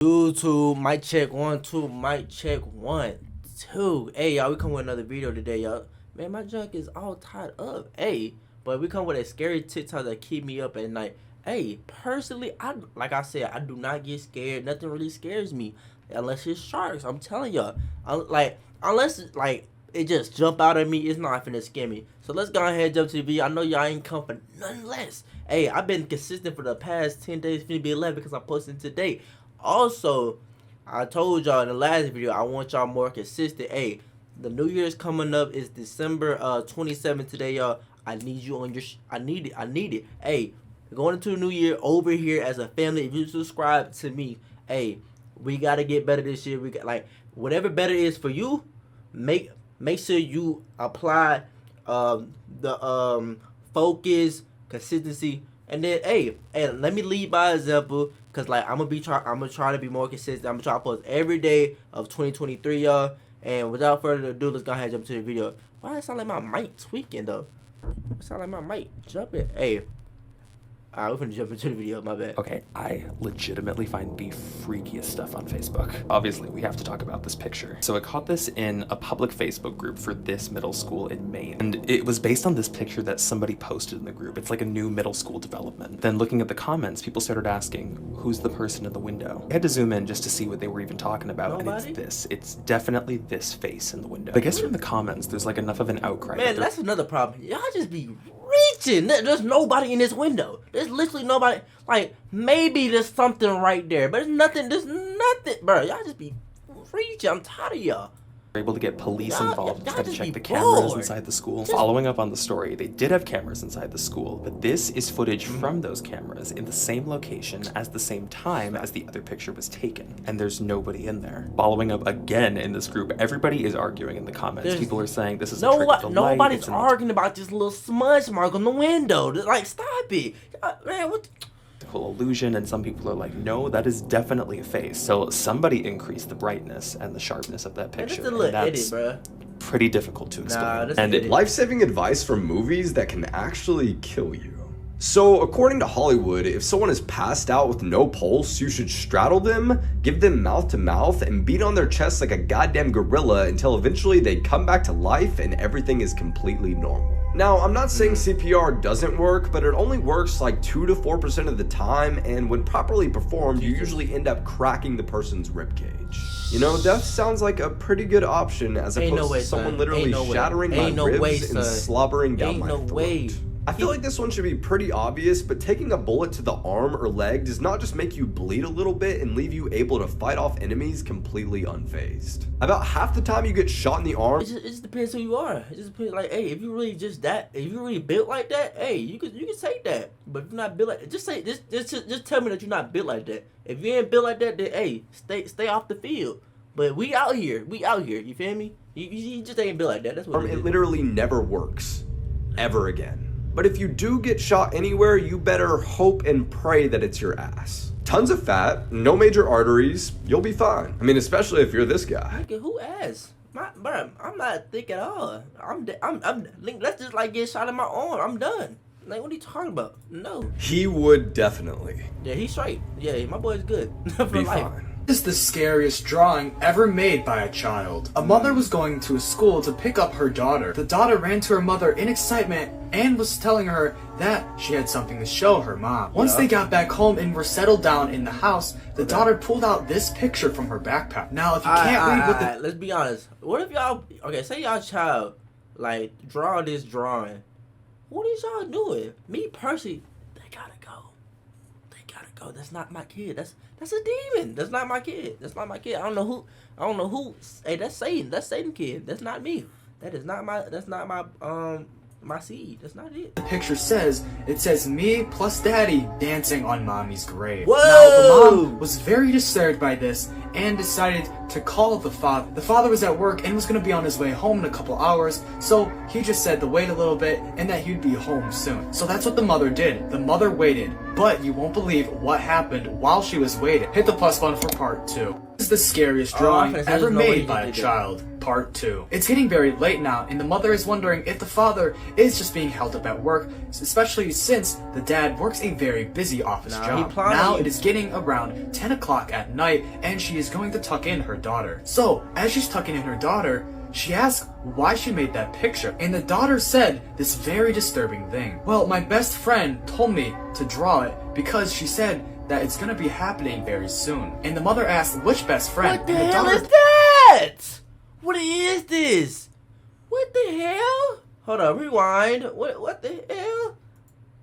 YouTube, mic check 1 2, mic check 1 2. Hey y'all, we come with another video today, y'all. Man, my junk is all tied up. Hey, but we come with a scary TikTok that keep me up at night. Hey, personally, like I said, I do not get scared. Nothing really scares me unless it's sharks. I'm telling y'all, unless it's like it just jump out at me, it's not finna scare me. So let's go ahead and jump to the video. I know y'all ain't come for nothing less. Hey, I've been consistent for the past 10 days, finna be 11 because I'm posting today. Also, I told y'all in the last video I want y'all more consistent. Hey, the New Year's coming up is December 27th today, y'all. I need you on your I need it. Hey, going into the new year over here as a family. If you subscribe to me, hey, we gotta get better this year. We got like whatever better is for you. Make sure you apply the focus, consistency, and then hey, let me lead by example. Cause like I'm gonna try to be more consistent. I'm gonna try to post every day of 2023, y'all. And without further ado, let's go ahead and jump to the video. Why does it sound like my mic tweaking though? It sound like my mic jumping. Hey. Alright, we're finna jump into the video, my bad. Okay, I legitimately find the freakiest stuff on Facebook. Obviously, we have to talk about this picture. So I caught this in a public Facebook group for this middle school in Maine. And it was based on this picture that somebody posted in the group. It's like a new middle school development. Then looking at the comments, people started asking, who's the person in the window? I had to zoom in just to see what they were even talking about. Nobody? And it's this. It's definitely this face in the window. I guess from the comments, there's like enough of an outcry. Man, that's another problem. Y'all just be reaching. There's nobody in this window. There's literally nobody. Like, maybe there's something right there, but there's nothing, bro. Y'all just be reaching. I'm tired of y'all. Able to get police involved y'all to just check be the cameras bored. inside the school. Following up on the story, they did have cameras inside the school, but this is footage from those cameras in the same location as the same time as the other picture was taken, and there's nobody in there. Following up again in this group, everybody is arguing in the comments. People are saying this is a trick of the light. Nobody's arguing about this little smudge mark on the window. Like, stop it, man. What? Illusion, and some people are like, no, that is definitely a face. So somebody increased the brightness and the sharpness of that picture. That's a little edit, bro. Pretty difficult to explain. And life-saving advice from movies that can actually kill you. So, according to Hollywood, if someone is passed out with no pulse, you should straddle them, give them mouth-to-mouth, and beat on their chest like a goddamn gorilla until eventually they come back to life and everything is completely normal. Now, I'm not saying CPR doesn't work, but it only works like 2 to 4% of the time, and when properly performed, you usually end up cracking the person's ribcage. You know, death sounds like a pretty good option as opposed to someone literally shattering my ribs and slobbering down my throat. I feel like this one should be pretty obvious, but taking a bullet to the arm or leg does not just make you bleed a little bit and leave you able to fight off enemies completely unfazed. About half the time you get shot in the arm. It just depends who you are. It just depends, like, hey, if you really if you really built like that, hey, you can take that. But if you're not built like that, just tell me that you're not built like that. If you ain't built like that, then hey, stay off the field. But we out here, you feel me? You just ain't built like that. That's what it literally never works ever again. But if you do get shot anywhere, you better hope and pray that it's your ass. Tons of fat, no major arteries, you'll be fine. I mean, especially if you're this guy. Who ass? Bro, I'm not thick at all. Let's just like get shot in my arm. I'm done. Like, what are you talking about? No. He would definitely. Yeah, he's straight. Yeah, my boy's good. Be fine. This is the scariest drawing ever made by a child. A mother was going to a school to pick up her daughter. The daughter ran to her mother in excitement and was telling her that she had something to show her mom. Once they got back home and were settled down in the house, the daughter pulled out this picture from her backpack. Now, if you can't read what the... Let's be honest. What if y'all... Okay, say y'all child, like, draw this drawing. What is y'all doing? Me, personally, they gotta go. That's not my kid. That's a demon. That's not my kid. I don't know who. Hey, that's Satan. That's Satan kid. That's not me. That's not my seed. That's not it. The picture says, it says me plus daddy dancing on mommy's grave. Whoa! Now, the mom was very disturbed by this and decided to call the father. The father was at work and was going to be on his way home in a couple hours, so he just said to wait a little bit and that he'd be home soon. So that's what the mother did. The mother waited, but you won't believe what happened while she was waiting. Hit the plus button for part 2. This is the scariest drawing ever made by a child. Part 2. It's getting very late now, and the mother is wondering if the father is just being held up at work, especially since the dad works a very busy office job. Now it is getting around 10 o'clock at night, and she is going to tuck in her daughter. So, as she's tucking in her daughter, she asks why she made that picture, and the daughter said this very disturbing thing. Well, my best friend told me to draw it because she said that it's gonna be happening very soon. And the mother asked which best friend. What the and the hell daughter is that? What is this? What the hell? Hold on, rewind. What the hell?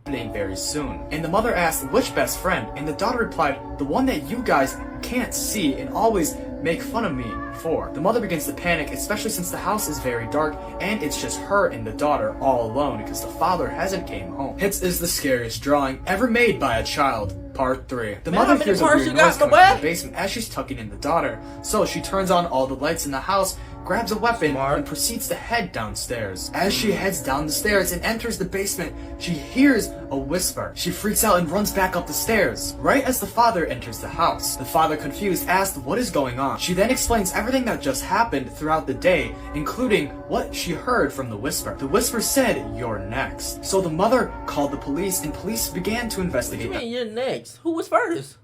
Very soon. And the mother asked which best friend, and the daughter replied, the one that you guys can't see and always make fun of me for. The mother begins to panic, especially since the house is very dark and it's just her and the daughter all alone because the father hasn't came home. Hits is the scariest drawing ever made by a child. Part 3. The mother hears a weird noise coming from the basement as she's tucking in the daughter. So she turns on all the lights in the house, grabs a weapon, and proceeds to head downstairs. As she heads down the stairs and enters the basement, she hears a whisper. She freaks out and runs back up the stairs. Right as the father enters the house, the father, confused, asks what is going on. She then explains everything that just happened throughout the day, including what she heard from the whisper. The whisper said, "You're next." So the mother called the police, and police began to investigate. What do you mean you're next? Who was first?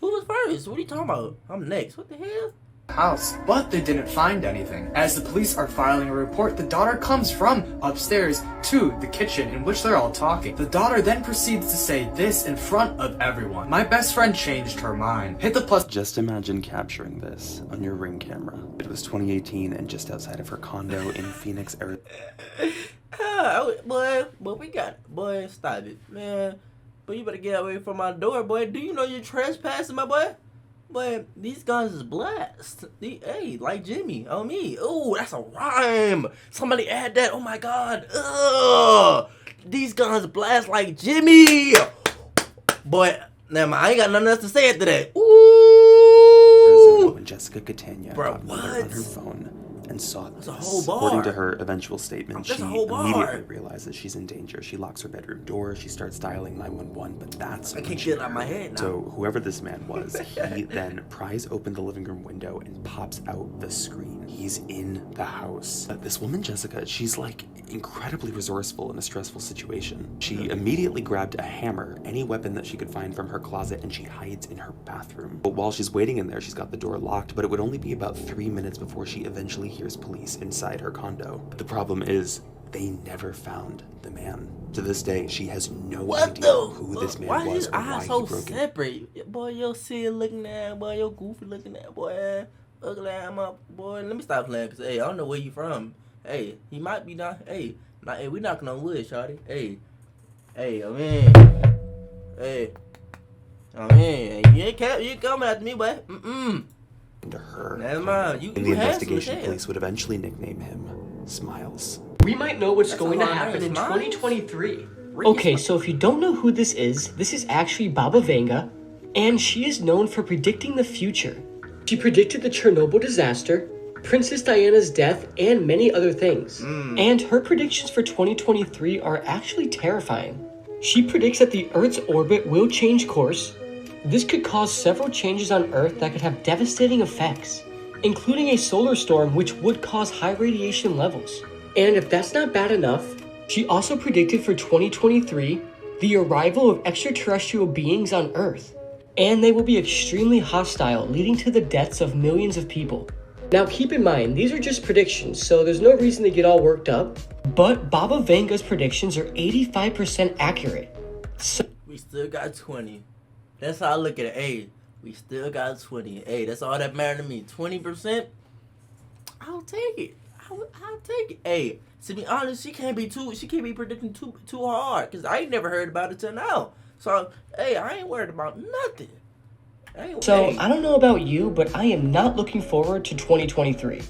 Who was first? What are you talking about? I'm next. What the hell? House, but they didn't find anything. As the police are filing a report, the daughter comes from upstairs to the kitchen in which they're all talking. The daughter then proceeds to say this in front of everyone. My best friend changed her mind. Hit the plus. Just imagine capturing this on your Ring camera. It was 2018 and just outside of her condo in Phoenix, Arizona. Boy, we got it. Boy, stop it, man. But you better get away from my door, boy. Do you know you're trespassing, my boy? Boy, these guns is blessed. Hey, like Jimmy on me. Ooh, that's a rhyme. Somebody add that. Oh my God. Ugh. These guns blast like Jimmy. Boy, never mind. I ain't got nothing else to say after that. Ooh. When Jessica Catania Bro, got another on her phone and saw this. A whole bar. According to her eventual statement, That's she a whole bar. immediately realizes she's in danger. She locks her bedroom door. She starts dialing 911, but that's I can't get it out of my head now. So whoever this man was, he then pries open the living room window and pops out the screen. He's in the house. This woman, Jessica, she's like incredibly resourceful in a stressful situation. She immediately grabbed a hammer, any weapon that she could find from her closet, and she hides in her bathroom. But while she's waiting in there, she's got the door locked, but it would only be about 3 minutes before she eventually hears police inside her condo. But the problem is, they never found the man. To this day, she has no idea who this man was or why he broke in. Separate? Boy, your silly looking at, boy, your goofy looking at, boy, ugly ass up, boy. Let me stop playing, cause hey, I don't know where you from. Hey, he might be not. Hey, we knocking on wood, shawty. Hey, I mean, you ain't coming after me, boy. To her. Never mind. In the investigation, police would eventually nickname him Smiles. We might know what's going to happen in 2023. Okay, so if you don't know who this is actually Baba Vanga, and she is known for predicting the future. She predicted the Chernobyl disaster, Princess Diana's death, and many other things. And her predictions for 2023 are actually terrifying. She predicts that the Earth's orbit will change course. This could cause several changes on Earth that could have devastating effects, including a solar storm which would cause high radiation levels. And if that's not bad enough, she also predicted for 2023 the arrival of extraterrestrial beings on Earth, and they will be extremely hostile, leading to the deaths of millions of people. Now keep in mind, these are just predictions, so there's no reason to get all worked up, but Baba Vanga's predictions are 85% accurate. So we still got 20. That's how I look at it. Hey, we still got 20. Hey, that's all that matters to me. 20%, I'll take it. I'll take it. Hey, to be honest, she can't be predicting too hard, because I ain't never heard about it till now. So, hey, I ain't worried about nothing. I don't know about you, but I am not looking forward to 2023.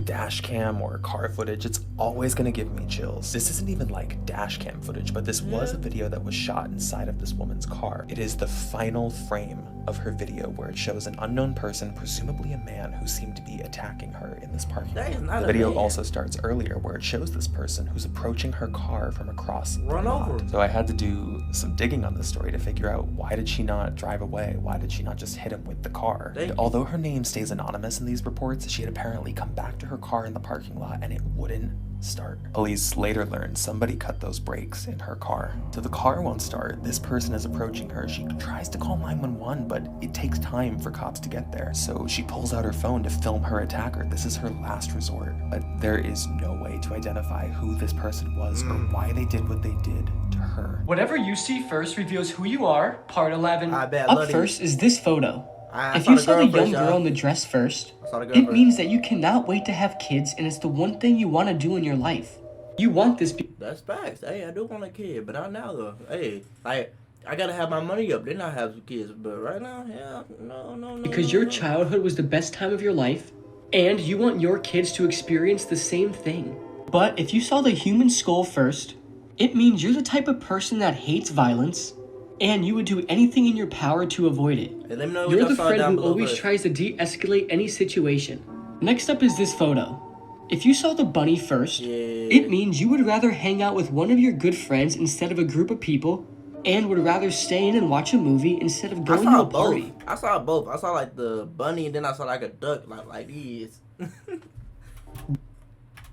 Dash cam or car footage, it's always gonna give me chills. This isn't even like dash cam footage, but this was a video that was shot inside of this woman's car. It is the final frame of her video where it shows an unknown person, presumably a man, who seemed to be attacking her in this parking lot. The video also starts earlier where it shows this person who's approaching her car from across the lot. So I had to do some digging on this story to figure out, why did she not drive away? Why did she not just hit him with the car? And although her name stays anonymous in these reports, she had apparently come back to her car in the parking lot and it wouldn't start. Police later learned somebody cut those brakes in her car. So the car won't start. This person is approaching her. She tries to call 911, but it takes time for cops to get there. So she pulls out her phone to film her attacker. This is her last resort. But there is no way to identify who this person was or why they did what they did to her. Whatever you see first reveals who you are, part 11. I bet. Up first is this photo. I If you saw the girl young first, girl y'all. in the dress first, I saw the girl it first. means that you cannot wait to have kids and it's the one thing you want to do in your life. You want this That's facts. Hey, I do want a kid, but not now though. Hey, like I gotta have my money up, then I have some kids. But right now, yeah, no. because your childhood was the best time of your life and you want your kids to experience the same thing. But if you saw the human skull first, it means you're the type of person that hates violence and you would do anything in your power to avoid it. Hey, let me know what You're y'all the saw friend down who below always first. tries to de-escalate any situation. Next up is this photo. If you saw the bunny first, it means you would rather hang out with one of your good friends instead of a group of people and would rather stay in and watch a movie instead of going to a party. I saw both. I saw like the bunny, and then I saw like a duck, like these.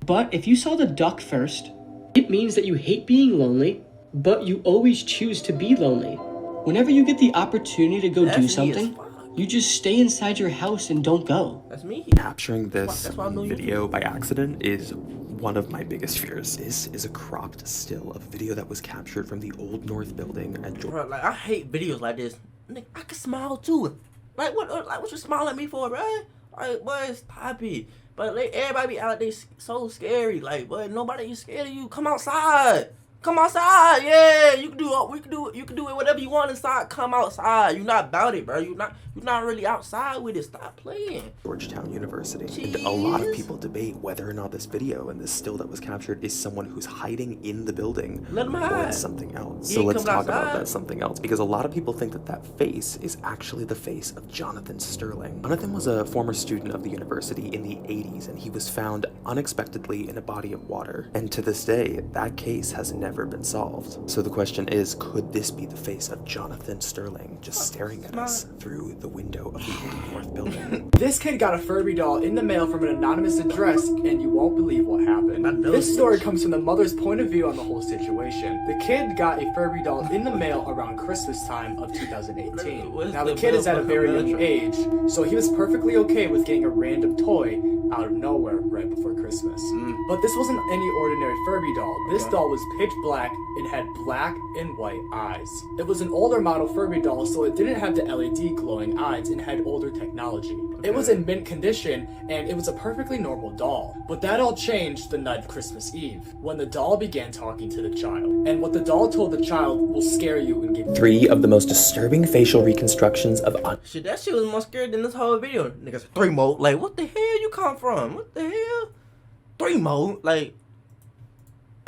But if you saw the duck first, it means that you hate being lonely, but you always choose to be lonely. Whenever you get the opportunity to go That's do me as something, fuck. you just stay inside your house and don't go. That's me. Capturing this That's why I know you. video by accident is one of my biggest fears. This is a cropped still of a video that was captured from the Old North building at Georgia. Bro, like I hate videos like this. Nigga, I can smile too. Like what you smile at me for, bro? Like boy, stop it. But like everybody be out there so scary. Like, boy, nobody is scared of you. Come outside. Come outside. Yeah, you can do it whatever you want inside. Come outside. You're not about it, bro. You're not really outside with it. Stop playing. Georgetown University. And a lot of people debate whether or not this video and this still that was captured is someone who's hiding in the building Let him or hide. it's something else. He So ain't let's coming talk about outside. that something else because a lot of people think that that face is actually the face of Jonathan Sterling. Jonathan was a former student of the university in the 80s and he was found unexpectedly in a body of water. And to this day, that case has never been solved. So the question is, could this be the face of Jonathan Sterling just staring at us through the window of the Old North building? This kid got a Furby doll in the mail from an anonymous address, and you won't believe what happened. I know This this. story comes from the mother's point of view on the whole situation. The kid got a Furby doll in the mail around Christmas time of 2018. What's Now the the kid is at a bill very for young the age, so he was perfectly okay with getting a random toy out of nowhere right before Christmas. But this wasn't any ordinary Furby doll. This doll was pitch black and had black and white eyes. It was an older model Furby doll, so it didn't have the LED glowing eyes and had older technology. It was in mint condition, and it was a perfectly normal doll. But that all changed the night of Christmas Eve, when the doll began talking to the child. And what the doll told the child will scare you and give you 3 of the most disturbing facial reconstructions of Shit, that shit was more scary than this whole video. Niggas 3 more. Like, what the hell you come from? What the hell? 3 more. Like,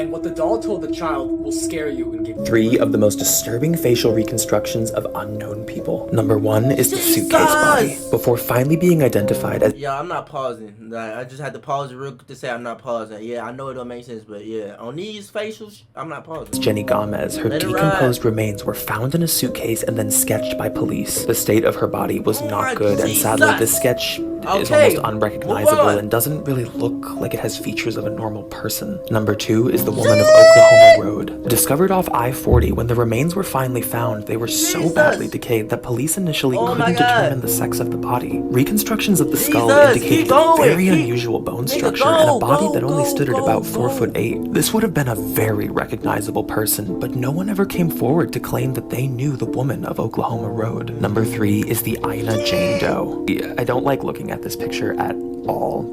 And what the doll told the child will scare you and give you 3 of the most disturbing facial reconstructions of unknown people. Number 1 is the suitcase body. Jesus! Before finally being identified as yeah, I'm not pausing. Like, I just had to pause it real quick to say I'm not pausing. Yeah, I know it don't make sense, but yeah, on these facials, I'm not pausing. Jenny Gomez, her Let it decomposed ride. remains were found in a suitcase and then sketched by police. The state of her body was Oh my not good, and sadly, Jesus! this sketch is Okay, almost unrecognizable move on. and doesn't really look like it has features of a normal person. Number 2 is the woman of Oklahoma Road. Discovered off I-40, when the remains were finally found, they were so Jesus! badly decayed that police initially Oh my couldn't God. determine the sex of the body. Reconstructions of the skull Jesus, indicated keep a going, very keep- unusual bone Nigga, structure and a go, body go, that only go, stood at go, about go. 4'8". This would have been a very recognizable person, but no one ever came forward to claim that they knew the woman of Oklahoma Road. Number 3 is the Ina Jane Doe. Yeah, I don't like looking at this picture at all.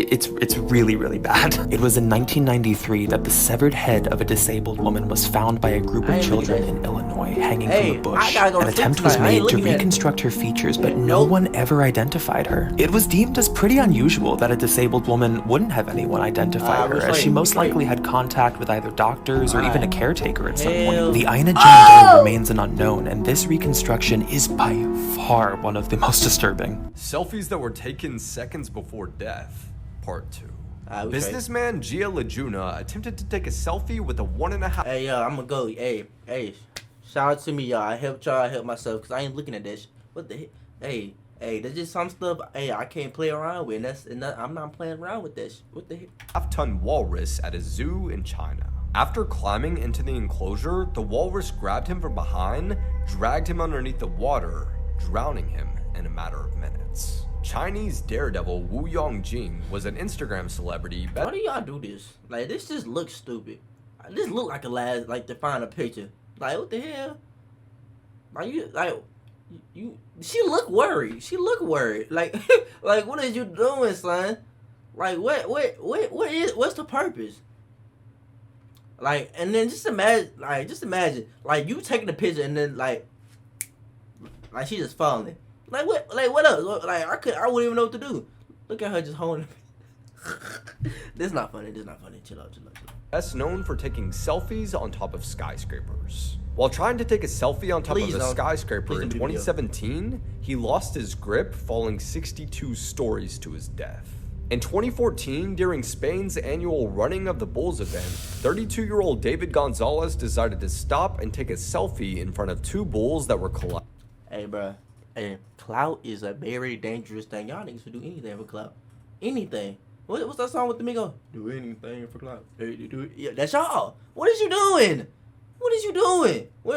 It's really, really bad. It was in 1993 that the severed head of a disabled woman was found by a group I of ain't looking children at in Illinois hanging Hey, from a bush. I gotta go to An sleep attempt was tonight. I ain't made to looking at it. reconstruct her features, but no Nope. one ever identified her. It was deemed as pretty unusual that a disabled woman wouldn't have anyone identify her, as she most likely had contact with either doctors or even a caretaker at some Hell. point. The Ina Jane Doe remains an unknown, and this reconstruction is by far one of the most disturbing. Selfies that were taken seconds before death, part 2. we Businessman Gia Lajuna attempted to take a selfie with a 1.5. Hey, I'm gonna go. Hey, shout out to me, y'all. I helped y'all, I helped myself, because I ain't looking at that shit. What the heck? Hey, Hey, there's just some stuff. Hey, I can't play around with. I'm not playing around with this. What the heck? Half-ton walrus at a zoo in China. After climbing into the enclosure, the walrus grabbed him from behind, dragged him underneath the water, drowning him in a matter of minutes. Chinese daredevil Wu Yongjing was an Instagram celebrity. Why do y'all do this? Like, this just looks stupid. This look like to find a picture. Like, what the hell? She look worried. She look worried. Like, like, what is you doing, son? Like, what's the purpose? Like, and then just imagine, like, you taking a picture and then, like she just falling. Like, what else? Like, I wouldn't even know what to do. Look at her just holding. This is not funny. Chill out. Best known for taking selfies on top of skyscrapers. While trying to take a selfie on top of a skyscraper in 2017, he lost his grip, falling 62 stories to his death. In 2014, during Spain's annual Running of the Bulls event, 32-year-old David Gonzalez decided to stop and take a selfie in front of two bulls that were colliding. Hey, bro. Hey, clout is a very dangerous thing. Y'all niggas would do anything for clout. Anything. What's that song with the Migo? Do anything for clout. Hey, do it. Yeah, that's y'all. What is you doing? What is you doing? What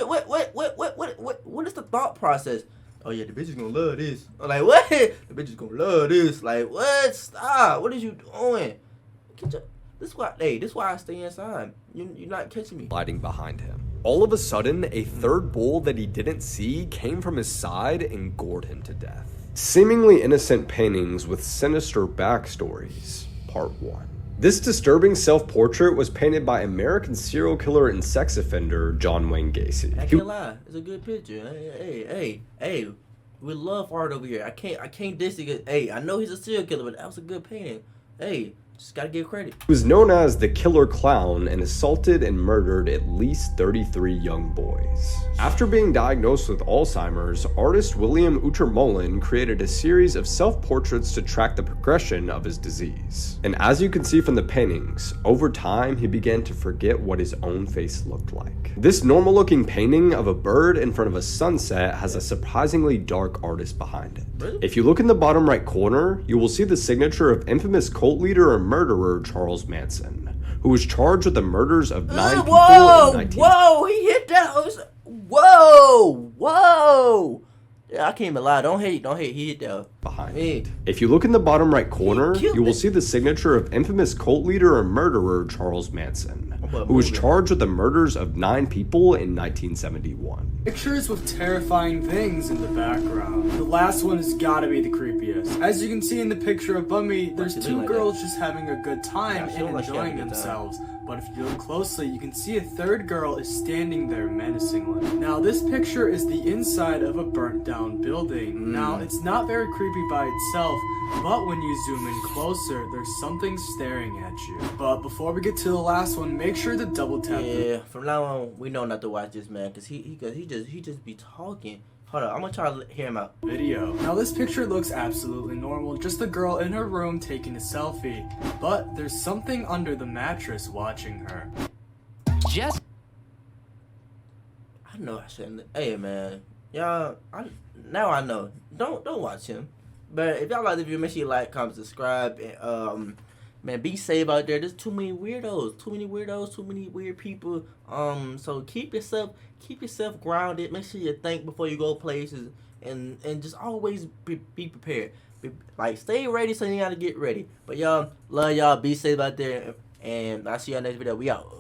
is the thought process? Oh yeah, the bitch is gonna love this. I'm like, what? The bitch is gonna love this. Like, what? Stop. What is you doing? This is why I stay inside. You're not catching me. Gliding behind him. All of a sudden, a third bull that he didn't see came from his side and gored him to death. Seemingly innocent paintings with sinister backstories, Part 1. This disturbing self-portrait was painted by American serial killer and sex offender John Wayne Gacy. I can't lie, it's a good picture. Hey, we love art over here. I can't diss it. Hey, I know he's a serial killer, but that was a good painting. Hey, just gotta give credit. He was known as the Killer Clown and assaulted and murdered at least 33 young boys. After being diagnosed with Alzheimer's, artist William Utermohlen created a series of self-portraits to track the progression of his disease. And as you can see from the paintings, over time he began to forget what his own face looked like. This normal-looking painting of a bird in front of a sunset has a surprisingly dark artist behind it. Really? If you look in the bottom right corner, you will see the signature of infamous cult leader and murderer Charles Manson, who was charged with the murders of 9 people in 19... Whoa, he hit that. Whoa. Yeah, I can't even lie. Don't hate. He hit that. Behind it. If you look in the bottom right corner, you will see the signature of infamous cult leader and murderer Charles Manson, who was charged with the murders of 9 people in 1971. Pictures with terrifying things in the background. The last one has gotta be the creepiest. As you can see in the picture above me, there's 2 girls just having a good time and enjoying themselves. But if you look closely, you can see a third girl is standing there menacingly. Now, this picture is the inside of a burnt down building. Now, it's not very creepy by itself, but when you zoom in closer, there's something staring at you. But before we get to the last one, make sure to double tap. Yeah, from now on, we know not to watch this man, cause he just be talking. Hold on, I'm gonna try to hear him out. Video. Now this picture looks absolutely normal, just a girl in her room taking a selfie. But there's something under the mattress watching her. I know I shouldn't. Hey man, y'all, now I know. Don't watch him. But if y'all like the video, make sure you like, comment, subscribe, and man, be safe out there. There's too many weirdos, too many weird people. So keep yourself grounded. Make sure you think before you go places, and just always be prepared. Like, stay ready so you gotta get ready. But y'all, love y'all. Be safe out there, and I'll see y'all next video. We out.